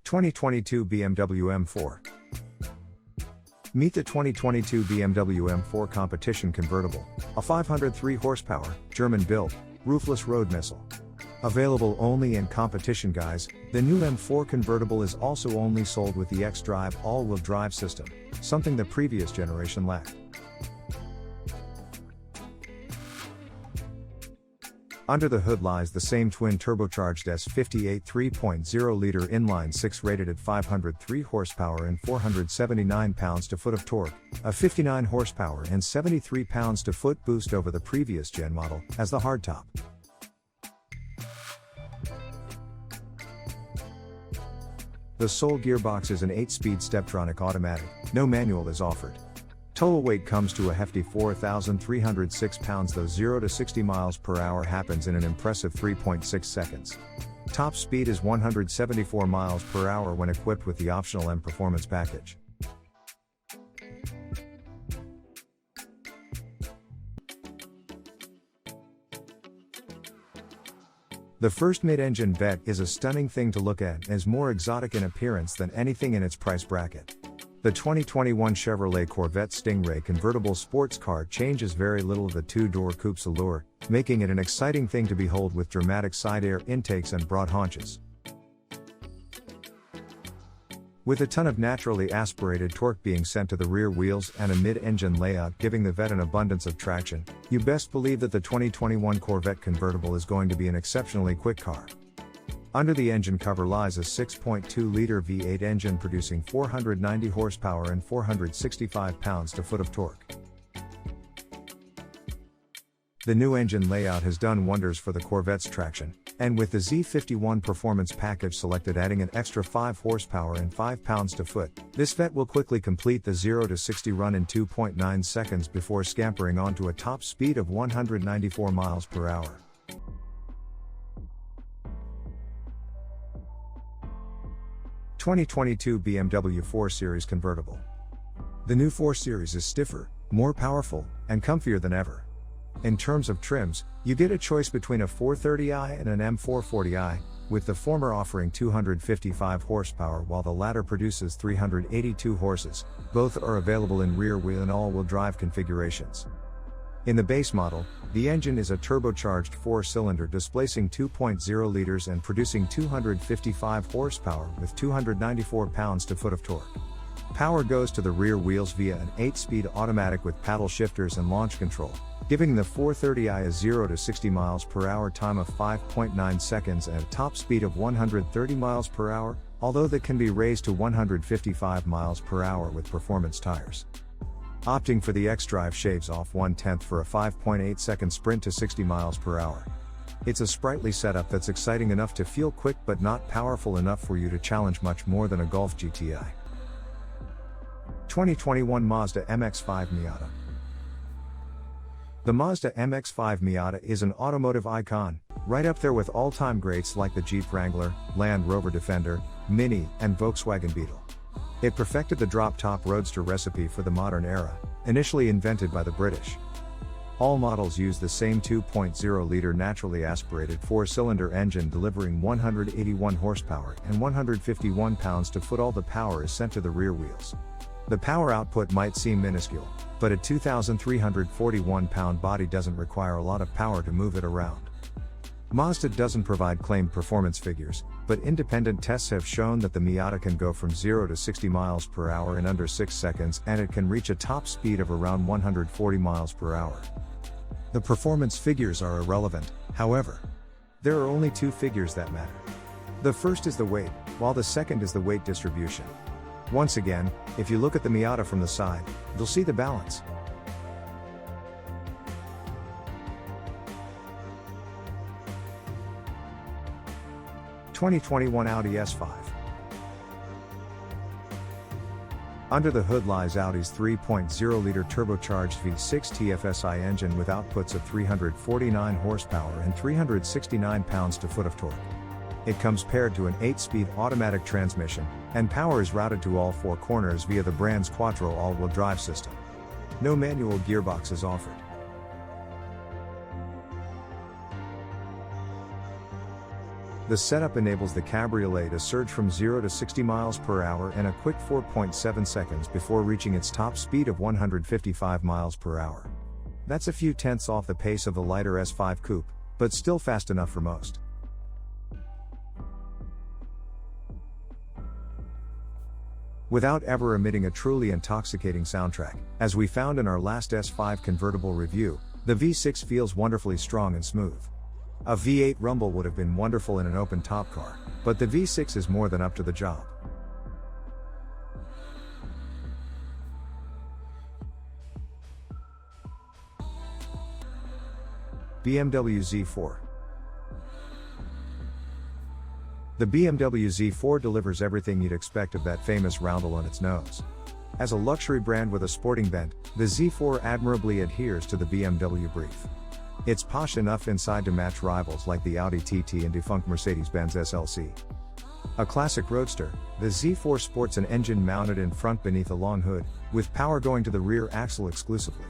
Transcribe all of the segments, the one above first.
2022 BMW M4. Meet the 2022 BMW M4 Competition Convertible, a 503 horsepower, German-built, roofless road missile. Available only in competition guys, the new M4 Convertible is also only sold with the X-Drive all-wheel drive system, something the previous generation lacked. Under the hood lies the same twin-turbocharged S58 3.0-liter inline-6 rated at 503 horsepower and 479 pounds-to-foot of torque, a 59 horsepower and 73 pounds-to-foot boost over the previous gen model, as the hardtop. The sole gearbox is an 8-speed Steptronic automatic, no manual is offered. Total weight comes to a hefty 4,306 pounds, though 0 to 60 miles per hour happens in an impressive 3.6 seconds. Top speed is 174 miles per hour when equipped with the optional M Performance package. The first mid-engine vet is a stunning thing to look at and is more exotic in appearance than anything in its price bracket. The 2021 Chevrolet Corvette Stingray convertible sports car changes very little of the two-door coupe's allure, making it an exciting thing to behold with dramatic side air intakes and broad haunches. With a ton of naturally aspirated torque being sent to the rear wheels and a mid-engine layout giving the Vet an abundance of traction, you best believe that the 2021 Corvette Convertible is going to be an exceptionally quick car. Under the engine cover lies a 6.2-liter V8 engine producing 490 horsepower and 465 pounds-to-foot of torque. The new engine layout has done wonders for the Corvette's traction, and with the Z51 Performance package selected adding an extra 5 horsepower and 5 pounds-to-foot, this Vet will quickly complete the 0 to 60 run in 2.9 seconds before scampering onto a top speed of 194 miles per hour. (2022) BMW 4 Series Convertible. The new 4 Series is stiffer, more powerful, and comfier than ever. In terms of trims, you get a choice between a 430i and an M440i, with the former offering 255 horsepower while the latter produces 382 horses. Both are available in rear-wheel and all-wheel drive configurations. In the base model, the engine is a turbocharged 4-cylinder displacing 2.0 liters and producing 255 horsepower with 294 pounds-to-foot of torque. Power goes to the rear wheels via an 8-speed automatic with paddle shifters and launch control, giving the 430i a 0 to 60 miles per hour time of 5.9 seconds and a top speed of 130 miles per hour, although that can be raised to 155 miles per hour with performance tires. Opting for the X-Drive shaves off 1/10 for a 5.8-second sprint to 60 miles per hour. It's a sprightly setup that's exciting enough to feel quick but not powerful enough for you to challenge much more than a Golf GTI. 2021 Mazda MX-5 Miata. The Mazda MX-5 Miata is an automotive icon, right up there with all-time greats like the Jeep Wrangler, Land Rover Defender, Mini, and Volkswagen Beetle. It perfected the drop-top roadster recipe for the modern era, initially invented by the British. All models use the same 2.0-liter naturally aspirated 4-cylinder engine delivering 181 horsepower and 151 pounds-to-foot. All the power is sent to the rear wheels. The power output might seem minuscule, but a 2,341-pound body doesn't require a lot of power to move it around. Mazda doesn't provide claimed performance figures, but independent tests have shown that the Miata can go from 0 to 60 miles per hour in under 6 seconds and it can reach a top speed of around 140 miles per hour. The performance figures are irrelevant, however. There are only two figures that matter. The first is the weight, while the second is the weight distribution. Once again, if you look at the Miata from the side, you'll see the balance. (2021) Audi S5. Under the hood lies Audi's 3.0-liter turbocharged V6 TFSI engine with outputs of 349 horsepower and 369 pounds-to-foot of torque. It comes paired to an 8-speed automatic transmission, and power is routed to all 4 corners via the brand's Quattro all-wheel drive system. No manual gearbox is offered. The setup enables the cabriolet to surge from 0 to 60 miles per hour in a quick 4.7 seconds before reaching its top speed of 155 miles per hour. That's a few tenths off the pace of the lighter S5 coupe, but still fast enough for most. Without ever emitting a truly intoxicating soundtrack, as we found in our last S5 convertible review, the V6 feels wonderfully strong and smooth. A V8 rumble would have been wonderful in an open-top car, but the V6 is more than up to the job. BMW Z4. The BMW Z4 delivers everything you'd expect of that famous roundel on its nose. As a luxury brand with a sporting bent, the Z4 admirably adheres to the BMW brief. It's posh enough inside to match rivals like the Audi TT and defunct Mercedes-Benz SLC. A classic roadster, the Z4 sports an engine mounted in front beneath a long hood, with power going to the rear axle exclusively.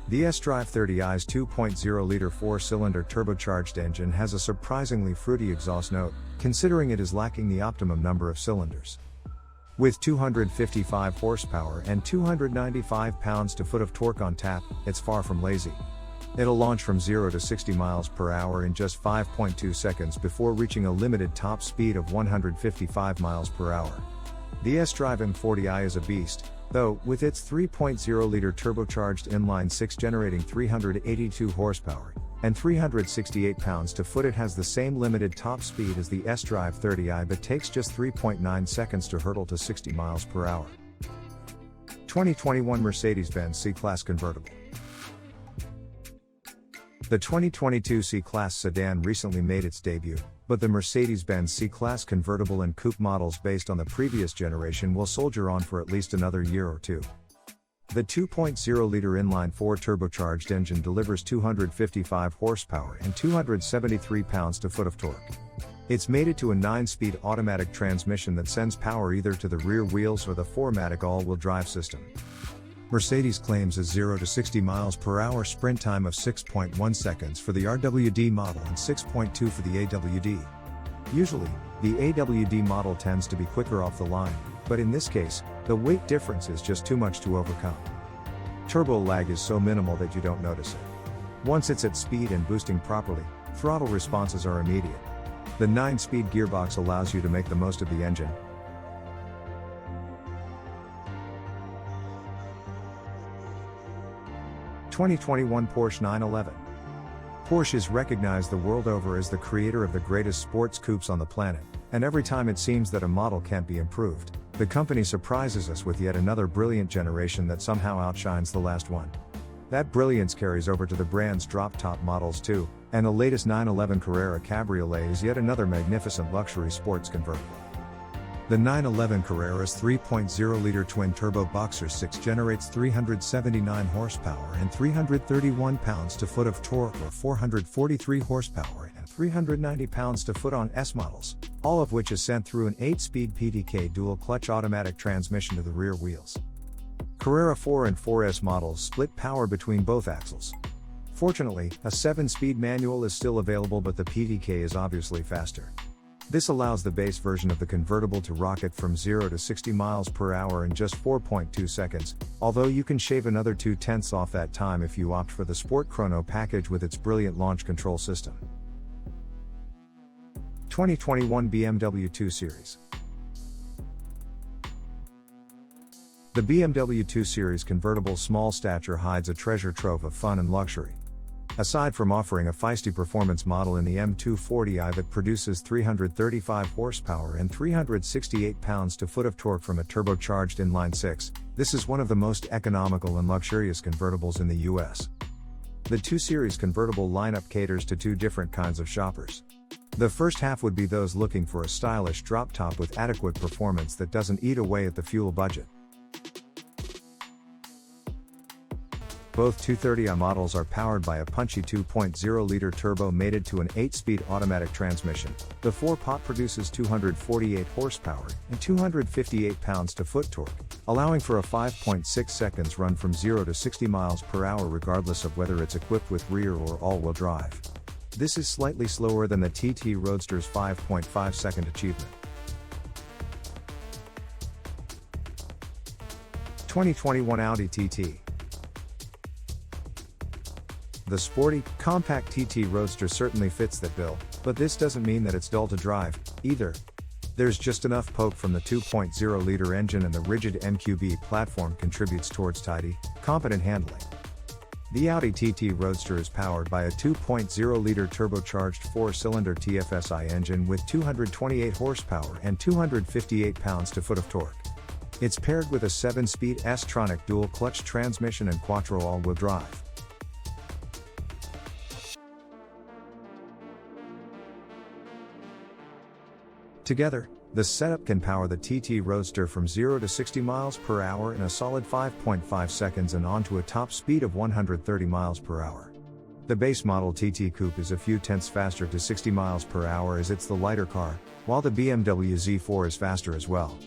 The S-Drive 30i's 2.0-liter 4-cylinder turbocharged engine has a surprisingly fruity exhaust note, considering it is lacking the optimum number of cylinders. With 255 horsepower and 295 pounds-to-foot of torque on tap, it's far from lazy. It'll launch from 0 to 60 miles per hour in just 5.2 seconds before reaching a limited top speed of 155 miles per hour. The S-Drive M40i is a beast, though, with its 3.0-liter turbocharged inline-6 generating 382 horsepower and 368 pounds-to-foot, it has the same limited top speed as the S-Drive 30i but takes just 3.9 seconds to hurtle to 60 miles per hour. 2021 Mercedes-Benz C-Class Convertible. The 2022 C-Class sedan recently made its debut, but the Mercedes-Benz C-Class convertible and coupe models based on the previous generation will soldier on for at least another year or two. The 2.0-liter inline-4 turbocharged engine delivers 255 horsepower and 273 pounds-to-foot of torque. It's mated to a 9-speed automatic transmission that sends power either to the rear wheels or the 4MATIC all-wheel drive system. Mercedes claims a 0 to 60 miles per hour sprint time of 6.1 seconds for the RWD model and 6.2 for the AWD. Usually, the AWD model tends to be quicker off the line, but in this case, the weight difference is just too much to overcome. Turbo lag is so minimal that you don't notice it. Once it's at speed and boosting properly, throttle responses are immediate. The 9-speed gearbox allows you to make the most of the engine. (2021) Porsche 911. Porsche is recognized the world over as the creator of the greatest sports coupes on the planet, and every time it seems that a model can't be improved, the company surprises us with yet another brilliant generation that somehow outshines the last one. That brilliance carries over to the brand's drop-top models too, and the latest 911 Carrera Cabriolet is yet another magnificent luxury sports convertible. The 911 Carrera's 3.0-liter twin-turbo Boxer 6 generates 379 horsepower and 331 pounds-to-foot of torque, or 443 horsepower and 390 pounds-to-foot on S models, all of which is sent through an 8-speed PDK dual-clutch automatic transmission to the rear wheels. Carrera 4 and 4S models split power between both axles. Fortunately, a 7-speed manual is still available, but the PDK is obviously faster. This allows the base version of the convertible to rocket from 0 to 60 miles per hour in just 4.2 seconds, although you can shave another 2/10 off that time if you opt for the Sport Chrono package with its brilliant launch control system. 2021 BMW 2 Series. The BMW 2 Series convertible small stature hides a treasure trove of fun and luxury. Aside from offering a feisty performance model in the M240i that produces 335 horsepower and 368 pounds-to-foot of torque from a turbocharged inline-6, this is one of the most economical and luxurious convertibles in the US. The 2 Series convertible lineup caters to two different kinds of shoppers. The first half would be those looking for a stylish drop-top with adequate performance that doesn't eat away at the fuel budget. Both 230i models are powered by a punchy 2.0-liter turbo mated to an 8-speed automatic transmission. The 4-pot produces 248 horsepower and 258 pounds-to-foot torque, allowing for a 5.6 seconds run from 0 to 60 miles per hour regardless of whether it's equipped with rear or all-wheel drive. This is slightly slower than the TT Roadster's 5.5-second achievement. 2021 Audi TT. The sporty, compact TT Roadster certainly fits that bill, but this doesn't mean that it's dull to drive, either. There's just enough poke from the 2.0-liter engine, and the rigid MQB platform contributes towards tidy, competent handling. The Audi TT Roadster is powered by a 2.0-liter turbocharged 4-cylinder TFSI engine with 228 horsepower and 258 pounds-to-foot of torque. It's paired with a 7-speed S-tronic dual-clutch transmission and quattro all-wheel drive. Together, the setup can power the TT Roadster from 0 to 60 miles per hour in a solid 5.5 seconds and onto a top speed of 130 miles per hour. The base model TT Coupe is a few tenths faster to 60 miles per hour as it's the lighter car, while the BMW Z4 is faster as well.